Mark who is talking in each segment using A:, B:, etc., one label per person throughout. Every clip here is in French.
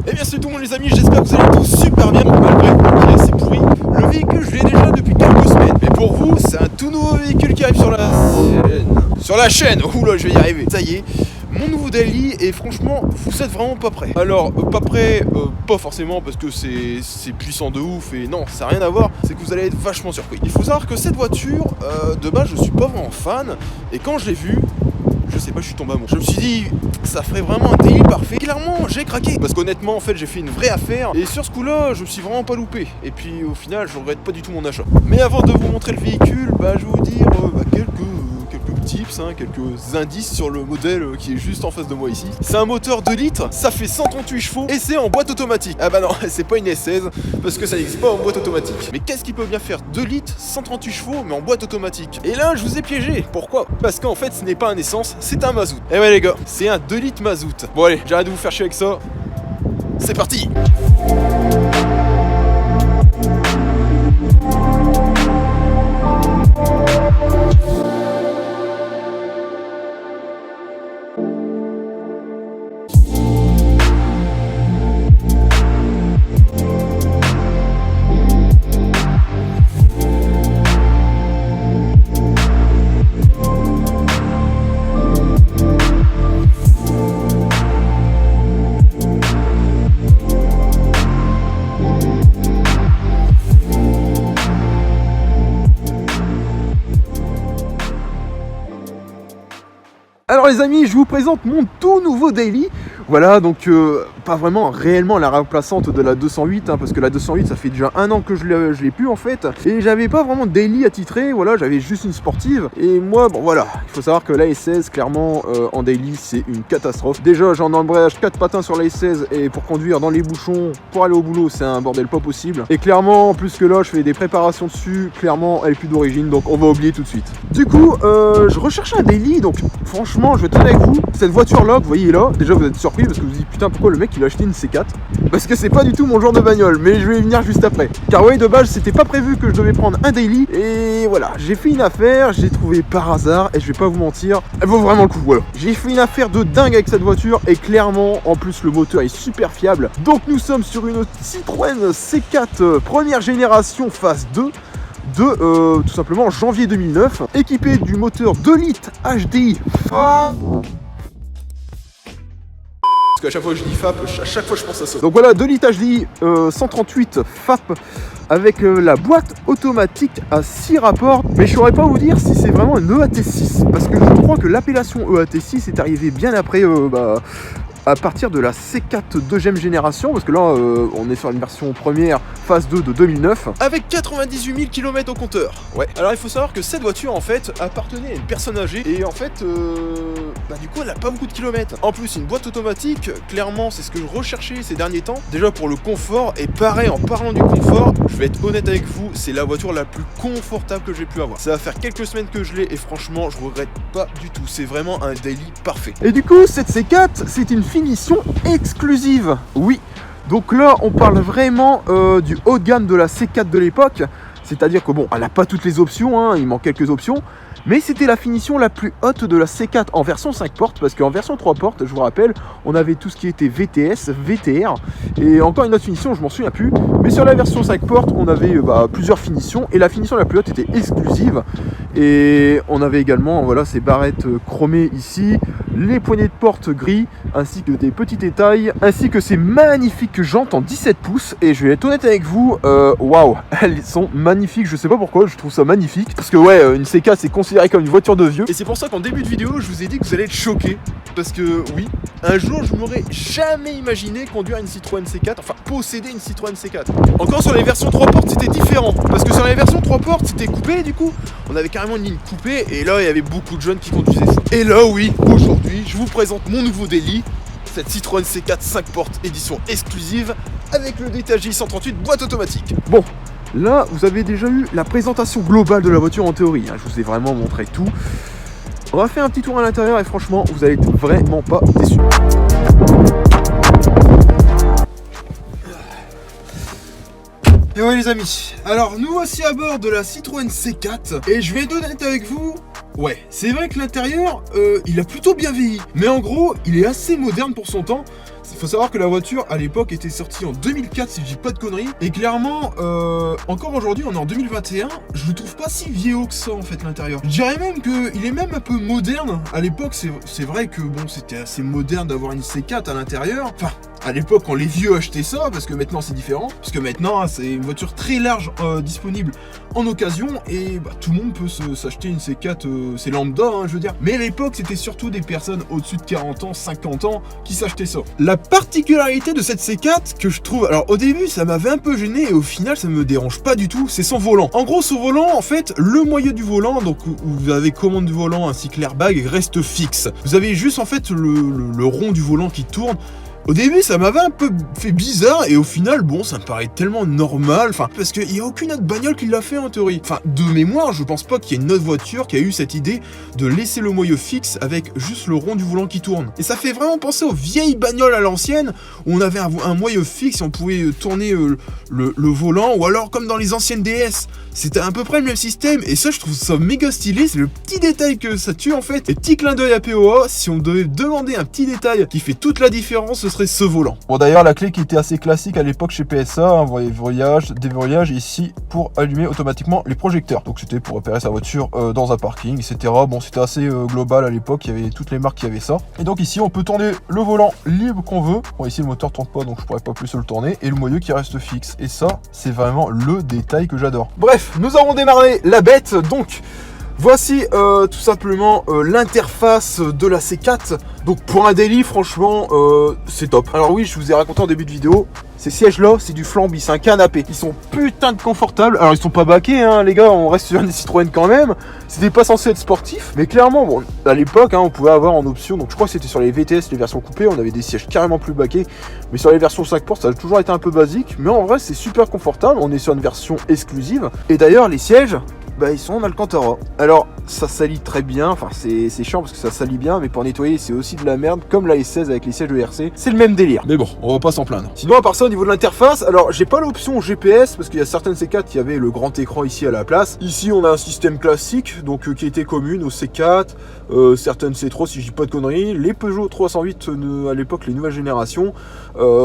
A: Eh bien salut tout le monde les amis, j'espère que vous allez tous super bien malgré qu'il est assez pourri. Le véhicule je l'ai déjà depuis quelques semaines, mais pour vous c'est un tout nouveau véhicule qui arrive sur la chaîne. Oula je vais y arriver, ça y est. Mon nouveau daily et franchement vous êtes vraiment pas prêts. Alors pas prêts, pas forcément parce que c'est puissant de ouf et non ça n'a rien à voir, c'est que vous allez être vachement surpris. Il faut savoir que cette voiture, de base je suis pas vraiment fan et quand je l'ai vue, je sais pas, je suis tombé amoureux. Je me suis dit, ça ferait vraiment un daily parfait. Clairement, j'ai craqué. Parce qu'honnêtement, en fait, j'ai fait une vraie affaire. Et sur ce coup-là, je me suis vraiment pas loupé. Et puis, au final, je regrette pas du tout mon achat. Mais avant de vous montrer le véhicule, je vais vous dire quelques tips, quelques indices sur le modèle qui est juste en face de moi ici. C'est un moteur 2 litres, ça fait 138 chevaux et c'est en boîte automatique. Ah bah non, c'est pas une S16 parce que ça n'existe pas en boîte automatique. Mais qu'est-ce qui peut bien faire 2 litres, 138 chevaux mais en boîte automatique? Et là, je vous ai piégé. Pourquoi? Parce qu'en fait, ce n'est pas un essence, c'est un mazout. Eh ouais les gars, c'est un 2 litres mazout. Bon allez, j'arrête de vous faire chier avec ça. C'est parti! Alors les amis, je vous présente mon tout nouveau daily. Voilà, donc pas vraiment réellement la remplaçante de la 208, parce que la 208 ça fait déjà un an que je l'ai plus en fait. Et j'avais pas vraiment de daily attitré, voilà, j'avais juste une sportive. Et moi, bon voilà, il faut savoir que la S16 clairement en daily c'est une catastrophe. Déjà j'ai un embrayage 4 patins sur la S16 et pour conduire dans les bouchons, pour aller au boulot c'est un bordel pas possible. Et clairement, en plus que là je fais des préparations dessus, clairement elle est plus d'origine donc on va oublier tout de suite. Du coup, je recherchais un daily, donc franchement je vais être honnête avec vous, cette voiture là que vous voyez là, déjà vous êtes surpris parce que vous vous dites putain pourquoi le mec il a acheté une C4, parce que c'est pas du tout mon genre de bagnole, mais je vais y venir juste après. Car ouais, de base c'était pas prévu que je devais prendre un daily et voilà, j'ai fait une affaire, j'ai trouvé par hasard et je vais pas vous mentir, elle vaut vraiment le coup. Voilà, j'ai fait une affaire de dingue avec cette voiture et clairement en plus le moteur est super fiable. Donc nous sommes sur une Citroën C4 première génération phase 2 de tout simplement janvier 2009, équipé du moteur 2 litres HDI. Parce qu'à chaque fois que je dis FAP, à chaque fois je pense à ça. Donc voilà, 2 litres HDI 138 FAP avec la boîte automatique à 6 rapports. Mais je saurais pas vous dire si c'est vraiment un EAT6, parce que je crois que l'appellation EAT6 est arrivée bien après à partir de la C4 deuxième génération, parce que là on est sur une version première phase 2 de 2009 avec 98 000 km au compteur. Ouais, alors il faut savoir que cette voiture en fait appartenait à une personne âgée et en fait du coup elle a pas beaucoup de kilomètres. En plus une boîte automatique, clairement c'est ce que je recherchais ces derniers temps, déjà pour le confort. Et pareil, en parlant du confort, je vais être honnête avec vous, c'est la voiture la plus confortable que j'ai pu avoir. Ça va faire quelques semaines que je l'ai et franchement je regrette pas du tout, c'est vraiment un daily parfait. Et du coup cette C4 c'est une finition exclusive, oui. Donc là on parle vraiment du haut de gamme de la C4 de l'époque. C'est-à-dire que bon, elle n'a pas toutes les options, il manque quelques options. Mais c'était la finition la plus haute de la C4 en version 5 portes, parce qu'en version 3 portes, je vous rappelle, on avait tout ce qui était VTS, VTR, et encore une autre finition, je m'en souviens plus. Mais sur la version 5 portes, on avait plusieurs finitions, et la finition la plus haute était exclusive. Et on avait également ces barrettes chromées ici, les poignées de porte gris, ainsi que des petits détails, ainsi que ces magnifiques jantes en 17 pouces. Et je vais être honnête avec vous, waouh, elles sont magnifiques, je sais pas pourquoi, je trouve ça magnifique. Parce que ouais, une C4 c'est considéré comme une voiture de vieux. Et c'est pour ça qu'en début de vidéo, je vous ai dit que vous allez être choqués. Parce que oui, un jour je m'aurais jamais imaginé conduire une Citroën C4, enfin posséder une Citroën C4. Encore sur les versions 3 portes c'était différent, parce que sur les versions 3 portes c'était coupé du coup, on avait carrément une ligne coupée et là il y avait beaucoup de jeunes qui conduisaient ça. Et là oui, aujourd'hui je vous présente mon nouveau daily, cette Citroën C4 5 portes édition exclusive avec le DTHI 138 boîte automatique. Bon, là vous avez déjà eu la présentation globale de la voiture en théorie, je vous ai vraiment montré tout. On va faire un petit tour à l'intérieur et franchement vous allez être vraiment pas déçus. Et ouais les amis, alors nous voici à bord de la Citroën C4 et je vais être honnête avec vous, ouais, c'est vrai que l'intérieur, il a plutôt bien vieilli, mais en gros, il est assez moderne pour son temps. faut savoir que la voiture à l'époque était sortie en 2004 si je dis pas de conneries. Et clairement, encore aujourd'hui, on est en 2021, je le trouve pas si vieillot que ça en fait l'intérieur. Je dirais même qu'il est même un peu moderne. À l'époque, c'est vrai que bon, c'était assez moderne d'avoir une C4 à l'intérieur. Enfin, à l'époque, quand les vieux achetaient ça, parce que maintenant c'est différent. Parce que maintenant, c'est une voiture très large disponible en occasion et bah, tout le monde peut s'acheter une C4, c'est lambda, hein, je veux dire. Mais à l'époque, c'était surtout des personnes au-dessus de 40 ans, 50 ans qui s'achetaient ça. La particularité de cette C4 que je trouve, alors au début, ça m'avait un peu gêné et au final, ça me dérange pas du tout, c'est son volant. En gros, son volant, en fait, le moyeu du volant, donc où vous avez commande du volant ainsi que l'airbag, reste fixe. Vous avez juste en fait le rond du volant qui tourne. Au début, ça m'avait un peu fait bizarre et au final, bon, ça me paraît tellement normal, enfin, parce qu'il n'y a aucune autre bagnole qui l'a fait en théorie. Enfin, de mémoire, je pense pas qu'il y ait une autre voiture qui a eu cette idée de laisser le moyeu fixe avec juste le rond du volant qui tourne. Et ça fait vraiment penser aux vieilles bagnoles à l'ancienne où on avait un moyeu fixe et on pouvait tourner le volant, ou alors comme dans les anciennes DS. C'était à peu près le même système et ça, je trouve ça méga stylé. C'est le petit détail que ça tue en fait. Et petit clin d'œil à POA, si on devait demander un petit détail qui fait toute la différence, ce serait ce volant. Bon, d'ailleurs, la clé qui était assez classique à l'époque chez PSA, hein, vous voyez, déverrouillage ici pour allumer automatiquement les projecteurs. Donc c'était pour repérer sa voiture dans un parking, etc. Bon, c'était assez global à l'époque, il y avait toutes les marques qui avaient ça. Et donc ici, on peut tourner le volant libre qu'on veut. Bon, ici le moteur tourne pas, donc je pourrais pas plus le tourner. Et le moyeu qui reste fixe. Et ça, c'est vraiment le détail que j'adore. Bref, nous avons démarré la bête, donc voici tout simplement l'interface de la C4. Donc pour un daily, franchement, c'est top. Alors oui, je vous ai raconté en début de vidéo, ces sièges là, c'est du flambi, c'est un canapé. Ils sont putain de confortables. Alors ils sont pas baqués, hein, les gars, on reste sur des Citroën quand même. C'était pas censé être sportif, mais clairement, bon, à l'époque, hein, on pouvait avoir en option, donc je crois que c'était sur les VTS, les versions coupées, on avait des sièges carrément plus baqués. Mais sur les versions 5 portes, ça a toujours été un peu basique. Mais en vrai, c'est super confortable. On est sur une version exclusive. Et d'ailleurs, les sièges, bah, ils sont en Alcantara. Alors, ça salit très bien, enfin c'est chiant parce que ça salit bien, mais pour nettoyer c'est aussi de la merde, comme la S16 avec les sièges ERC, c'est le même délire. Mais bon, on va pas s'en plaindre. Sinon, à part ça, au niveau de l'interface, alors j'ai pas l'option GPS parce qu'il y a certaines C4 qui avaient le grand écran ici à la place. Ici, on a un système classique, donc qui était commune aux C4, certaines C3 si je dis pas de conneries, les Peugeot 308 à l'époque, les nouvelles générations,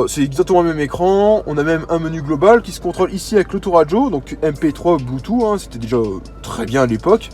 A: c'est exactement le même écran. On a même un menu global qui se contrôle ici avec l'autoradio, donc MP3 Bluetooth, hein, c'était déjà très bien à l'époque.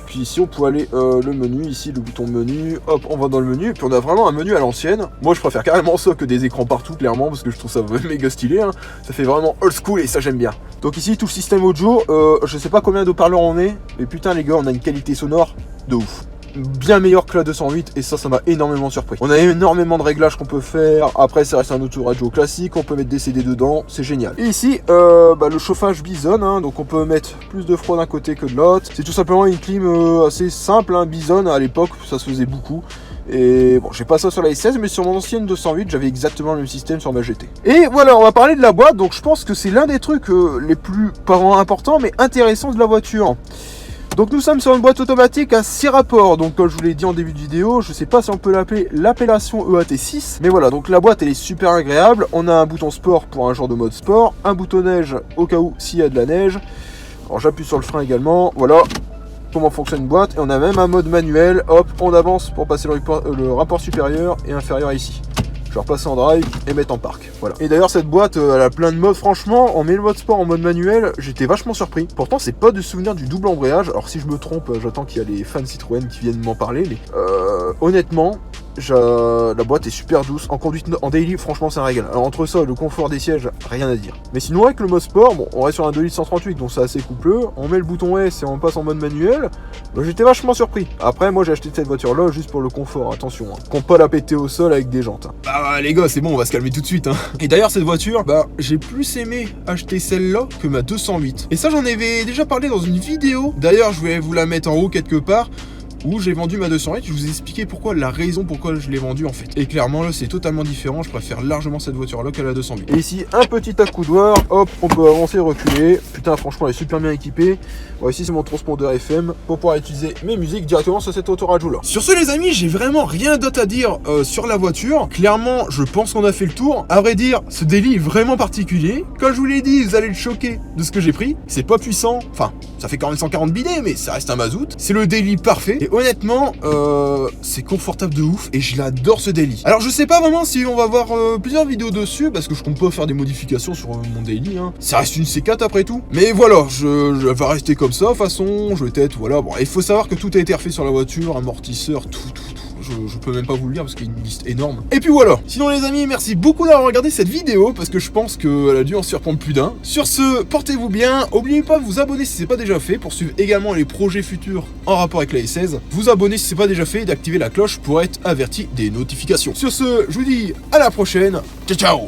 A: Puis ici on peut aller le menu, ici le bouton menu, hop on va dans le menu, et puis on a vraiment un menu à l'ancienne. Moi je préfère carrément ça que des écrans partout clairement, parce que je trouve ça méga stylé, hein. Ça fait vraiment old school et ça j'aime bien. Donc ici tout le système audio, je sais pas combien de haut-parleurs on est, mais putain les gars on a une qualité sonore de ouf. Bien meilleur que la 208 et ça m'a énormément surpris. On a énormément de réglages qu'on peut faire. Après ça reste un autoradio classique, on peut mettre des CD dedans, c'est génial. Et ici le chauffage Bison, hein, donc on peut mettre plus de froid d'un côté que de l'autre. C'est tout simplement une clim assez simple, hein. Bison à l'époque ça se faisait beaucoup. Et bon, j'ai pas ça sur la S16, mais sur mon ancienne 208, j'avais exactement le même système sur ma GT. Et voilà, on va parler de la boîte, donc je pense que c'est l'un des trucs les plus, pas vraiment importants, mais intéressants de la voiture. Donc nous sommes sur une boîte automatique à 6 rapports, donc comme je vous l'ai dit en début de vidéo, je sais pas si on peut l'appeler l'appellation EAT6, mais voilà, donc la boîte elle est super agréable, on a un bouton sport pour un genre de mode sport, un bouton neige au cas où s'il y a de la neige, alors j'appuie sur le frein également, voilà comment fonctionne une boîte, et on a même un mode manuel, hop, on avance pour passer le rapport supérieur et inférieur ici. Je vais repasser en drive et mettre en parc. Voilà. Et d'ailleurs, cette boîte, elle a plein de modes. Franchement, on met le mode sport en mode manuel. J'étais vachement surpris. Pourtant, c'est pas de souvenir du double embrayage. Alors, si je me trompe, j'attends qu'il y a les fans Citroën qui viennent m'en parler. Mais honnêtement, la boîte est super douce. En conduite, en daily, franchement, c'est un régal. Alors, entre ça et le confort des sièges, rien à dire. Mais sinon, avec le mode sport, bon, on reste sur un 2 litres 138, donc c'est assez coupleux. On met le bouton S et on passe en mode manuel. Bah, j'étais vachement surpris. Après, moi, j'ai acheté cette voiture-là juste pour le confort. Attention, hein. Qu'on pas la péter au sol avec des jantes. Hein. Ah, les gars, c'est bon, on va se calmer tout de suite. Hein. Et d'ailleurs, cette voiture, bah, j'ai plus aimé acheter celle-là que ma 208. Et ça, j'en avais déjà parlé dans une vidéo. D'ailleurs, je vais vous la mettre en haut quelque part. Où j'ai vendu ma 208, je vous ai expliqué la raison pourquoi je l'ai vendue en fait. Et clairement là c'est totalement différent, je préfère largement cette voiture là qu'à la 208. Et ici un petit accoudoir, hop, on peut avancer, reculer. Putain franchement elle est super bien équipée. Bon, ici c'est mon transpondeur FM pour pouvoir utiliser mes musiques directement sur cette autoradio là. Sur ce les amis, j'ai vraiment rien d'autre à dire sur la voiture. Clairement je pense qu'on a fait le tour. À vrai dire, ce daily est vraiment particulier. Comme je vous l'ai dit, vous allez le choquer de ce que j'ai pris. C'est pas puissant, enfin ça fait quand même 140 bidets mais ça reste un mazout. C'est le daily parfait. Et honnêtement, c'est confortable de ouf et je l'adore ce daily. Alors je sais pas vraiment si on va voir plusieurs vidéos dessus parce que je compte pas faire des modifications sur mon daily, hein. Ça reste une C4 après tout. Mais voilà, je vais rester comme ça, de toute façon, je vais peut-être, voilà. Bon, il faut savoir que tout a été refait sur la voiture, amortisseur, tout. Je peux même pas vous le dire parce qu'il y a une liste énorme. Et puis voilà. Sinon les amis, merci beaucoup d'avoir regardé cette vidéo parce que je pense qu'elle a dû en surprendre plus d'un. Sur ce, portez-vous bien. N'oubliez pas de vous abonner si c'est pas déjà fait pour suivre également les projets futurs en rapport avec la S16. Vous abonner si c'est pas déjà fait et d'activer la cloche pour être averti des notifications. Sur ce, je vous dis à la prochaine. Ciao ciao.